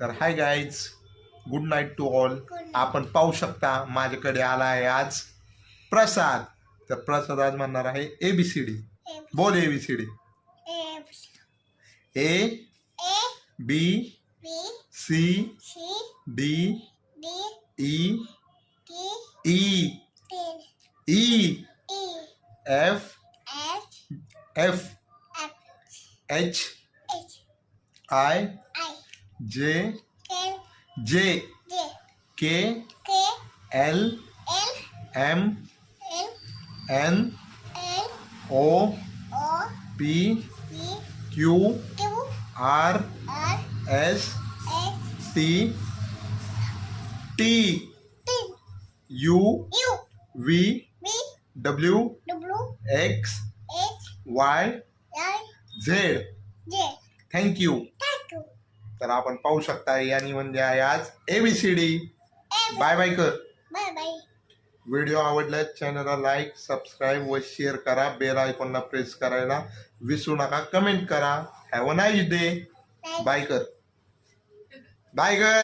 तर hi guys, good night to all. आपण पाहू शकता माझ्याकडे आला आहे आज प्रसाद. तर प्रसाद आज म्हणणार आहे ABCD. बोल ABCD. A B C D E E F H I J K L M N O P Q R S T U V W X Y Z. Thank you. तर आपण पाहू शकता यांनी म्हणजे आहे आज ABCD. बाय बाय कर. Video आवडला चॅनलला लाईक, सबस्क्राईब व शेअर करा. बेल आयकॉनला प्रेस करायला विसरू नका. कमेंट करा. Have a nice day. Bye कर. बाय कर.